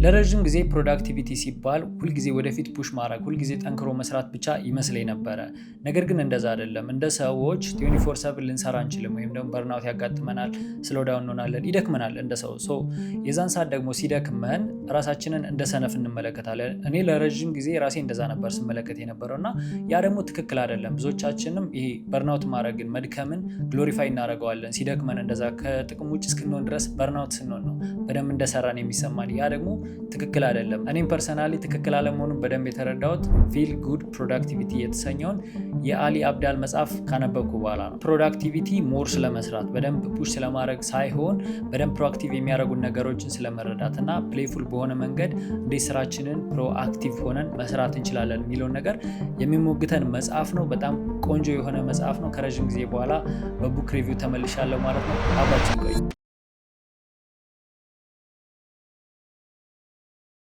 ለረጅም ጊዜ ፕሮዳክቲቪቲ ሲባል ሁል ጊዜ ወደፊት ፑሽ ማድረግ ሁል ጊዜ ጠንክሮ መስራት ብቻ ይመስለኝ ነበር። ነገር ግን እንደዛ አይደለም። እንደ ሰዎች 24/7 ልንሰራ አንችልም ወይም ደግሞ በርናውት ያጋጥመናል፣ ስሎው ዳውን እንሆናለን፣ ይደክመናል እንደ ሰው የዛን ሰዓት ደግሞ ሲደክመን ራሳችንን እንደ ሰነፍ እንመለከታለን። እኔ ለረጅም ጊዜ ራሴ እንደዛ ነበር ስመለከት የነበረውና ያ ደግሞ ትክክል አይደለም። ብዙዎቻችንም ይሄ በርናውት ማድረግን መድከምን ግሎሪፋይ እናደርገዋለን። ሲደክመን እንደዛ ከጥቅም ውጭ እስክንሆን ድረስ በርናውት ስንሆን ነው በደንብ እንደሰራን የሚሰማን። ያ ደግሞ ትክክል አይደለም። እኔም ፐርሰናሊ ትክክል አለመሆኑን በደንብ የተረዳሁት ፊል ጉድ ፕሮዳክቲቪቲ የተሰኘውን የአሊ አብዳል መጽሐፍ ካነበብኩ በኋላ ነው። ፕሮዳክቲቪቲ ሞር ስለመስራት በደንብ ፑሽ ስለማድረግ ሳይሆን በደንብ ፕሮአክቲቭ የሚያደርጉን ነገሮችን ስለመረዳት እና ፕሌይፉል በሆነ መንገድ እንዴት ስራችንን ፕሮአክቲቭ ሆነን መስራት እንችላለን የሚለውን ነገር የሚሞግተን መጽሐፍ ነው። በጣም ቆንጆ የሆነ መጽሐፍ ነው። ከረዥም ጊዜ በኋላ በቡክ ሪቪው ተመልሻለሁ ማለት ነው። አብራችን ቆዩ።